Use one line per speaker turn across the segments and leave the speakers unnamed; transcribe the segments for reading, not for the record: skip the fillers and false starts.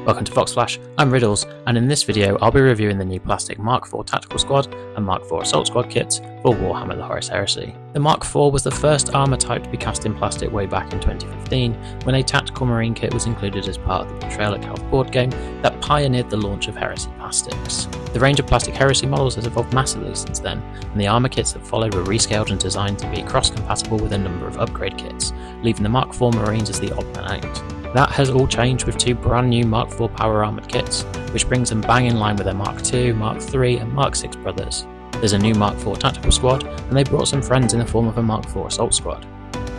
Welcome to Fox Flash, I'm Riddles, and in this video I'll be reviewing the new plastic Mark IV Tactical Squad and Mark IV Assault Squad kits for Warhammer the Horus Heresy. The Mark IV was the first armour type to be cast in plastic way back in 2015, when a tactical marine kit was included as part of the Betrayal at Calth board game that pioneered the launch of Heresy plastics. The range of plastic Heresy models has evolved massively since then, and the armour kits that followed were rescaled and designed to be cross-compatible with a number of upgrade kits, leaving the Mark IV Marines as the odd man out. That has all changed with two brand new Mark IV Power Armoured kits, which brings them bang in line with their Mark II, Mark III and Mark VI brothers. There's a new Mark IV Tactical Squad, and they brought some friends in the form of a Mark IV Assault Squad.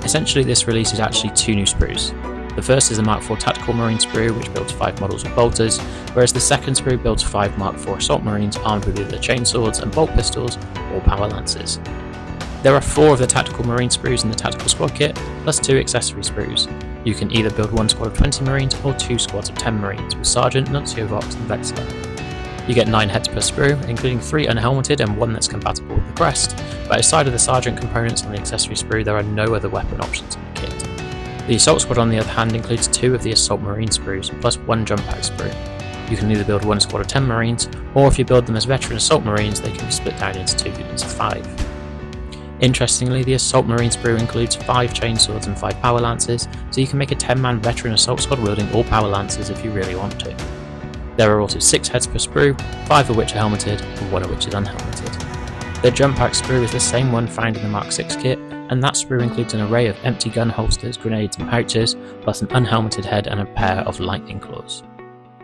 Essentially this release is actually two new sprues. The first is the Mark IV Tactical Marine sprue, which builds 5 models of bolters, whereas the second sprue builds 5 Mark IV Assault Marines armed with either chainswords and bolt pistols or power lances. There are 4 of the Tactical Marine sprues in the Tactical Squad kit, plus 2 accessory sprues. You can either build 1 squad of 20 Marines or 2 squads of 10 Marines with Sergeant, Nuncio Vox and Vexler. You get 9 heads per sprue, including 3 unhelmeted and 1 that's compatible with the crest, but aside of the Sergeant components on the accessory sprue there are no other weapon options in the kit. The Assault Squad on the other hand includes 2 of the Assault Marine sprues, plus 1 jump pack sprue. You can either build 1 squad of 10 Marines, or if you build them as Veteran Assault Marines they can be split down into 2 units of 5. Interestingly, the Assault Marine sprue includes 5 chainswords and 5 power lances, so you can make a 10-man Veteran Assault Squad wielding all power lances if you really want to. There are also 6 heads per sprue, 5 of which are helmeted and 1 of which is unhelmeted. The jump pack sprue is the same one found in the Mark VI kit, and that sprue includes an array of empty gun holsters, grenades and pouches, plus an unhelmeted head and a pair of lightning claws.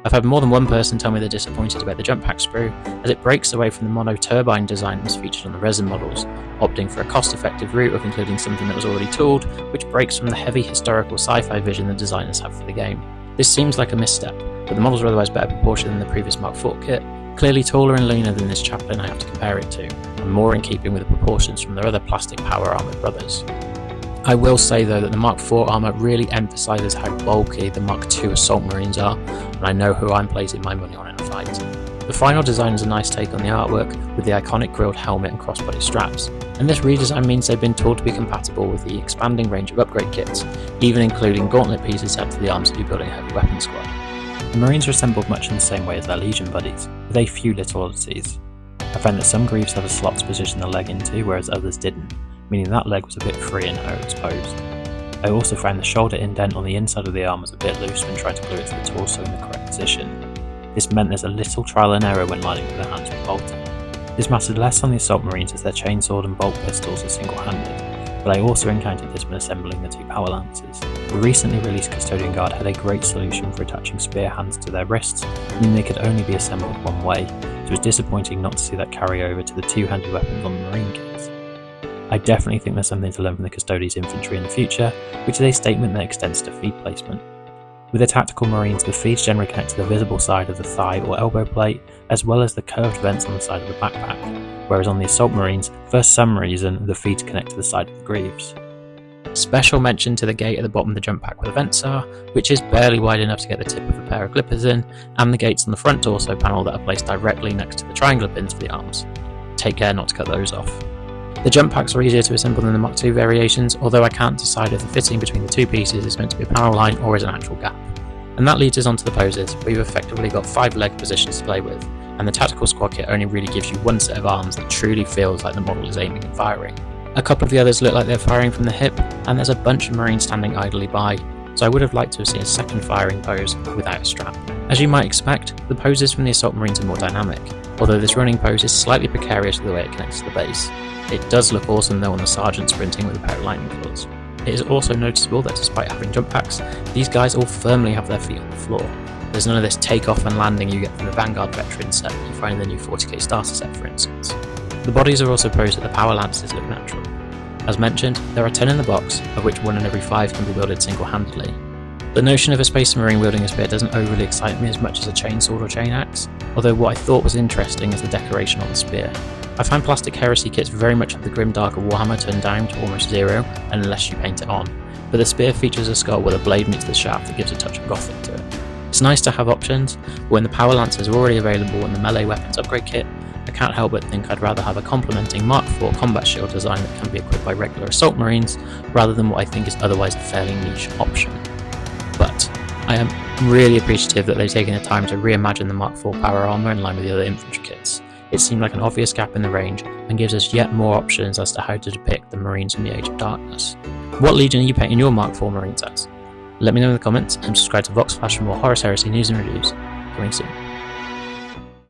I've had more than one person tell me they're disappointed about the jump pack sprue, as it breaks away from the mono turbine design that was featured on the resin models, opting for a cost-effective route of including something that was already tooled, which breaks from the heavy historical sci-fi vision the designers have for the game. This seems like a misstep, but the models are otherwise better proportioned than the previous Mark IV kit, clearly taller and leaner than this chaplain I have to compare it to, and more in keeping with the proportions from their other plastic power armoured brothers. I will say though that the Mark IV armour really emphasises how bulky the Mark II Assault Marines are, and I know who I'm placing my money on in a fight. The final design is a nice take on the artwork, with the iconic grilled helmet and crossbody straps, and this redesign means they've been told to be compatible with the expanding range of upgrade kits, even including gauntlet pieces set to the arms if you're building a heavy weapon squad. The Marines are assembled much in the same way as their Legion buddies, with a few little oddities. I found that some greaves have a slot to position the leg into, whereas others didn't, meaning that leg was a bit free in how it was posed. I also found the shoulder indent on the inside of the arm was a bit loose when trying to glue it to the torso in the correct position. This meant there's a little trial and error when lining up the hands with bolting. This mattered less on the Assault Marines as their chainsword and bolt pistols are single-handed, but I also encountered this when assembling the 2 power lances. The recently released Custodian Guard had a great solution for attaching spear hands to their wrists, meaning they could only be assembled one way, so it was disappointing not to see that carry over to the 2-handed weapons on the Marine kits. I definitely think there's something to learn from the Custodian's Infantry in the future, which is a statement that extends to feed placement. With the Tactical Marines, the feeds generally connect to the visible side of the thigh or elbow plate, as well as the curved vents on the side of the backpack, whereas on the Assault Marines, for some reason, the feeds connect to the side of the greaves. Special mention to the gate at the bottom of the jump pack where the vents are, which is barely wide enough to get the tip of a pair of clippers in, and the gates on the front torso panel that are placed directly next to the triangular pins for the arms. Take care not to cut those off. The jump packs are easier to assemble than the Mark II variations, although I can't decide if the fitting between the 2 pieces is meant to be a panel line or is an actual gap. And that leads us onto the poses, where you've effectively got 5 leg positions to play with, and the Tactical Squad kit only really gives you 1 set of arms that truly feels like the model is aiming and firing. A couple of the others look like they're firing from the hip, and there's a bunch of Marines standing idly by, so I would have liked to have seen a second firing pose without a strap. As you might expect, the poses from the Assault Marines are more dynamic, although this running pose is slightly precarious with the way it connects to the base. It does look awesome though on the Sergeant sprinting with a pair of lightning claws. It is also noticeable that despite having jump packs, these guys all firmly have their feet on the floor. There's none of this take-off and landing you get from the Vanguard Veteran set that you find in the new 40k starter set for instance. The bodies are also posed that the power lances look natural. As mentioned, there are 10 in the box, of which 1 in every 5 can be wielded single-handedly. The notion of a Space Marine wielding a spear doesn't overly excite me as much as a chainsword or chain axe, although what I thought was interesting is the decoration on the spear. I find plastic Heresy kits very much have the grimdark of Warhammer turned down to almost 0 unless you paint it on, but the spear features a skull where the blade meets the shaft that gives a touch of gothic to it. It's nice to have options, but when the power lances are already available in the melee weapons upgrade kit, I can't help but think I'd rather have a complementing Mark IV combat shield design that can be equipped by regular Assault Marines, rather than what I think is otherwise a fairly niche option. But I am I'm really appreciative that they've taken the time to reimagine the Mark IV power armour in line with the other infantry kits. It seemed like an obvious gap in the range and gives us yet more options as to how to depict the Marines from the Age of Darkness. What legion are you painting your Mark IV Marines as? Let me know in the comments and subscribe to Vox Flash for more Horus Heresy news and reviews. Coming soon.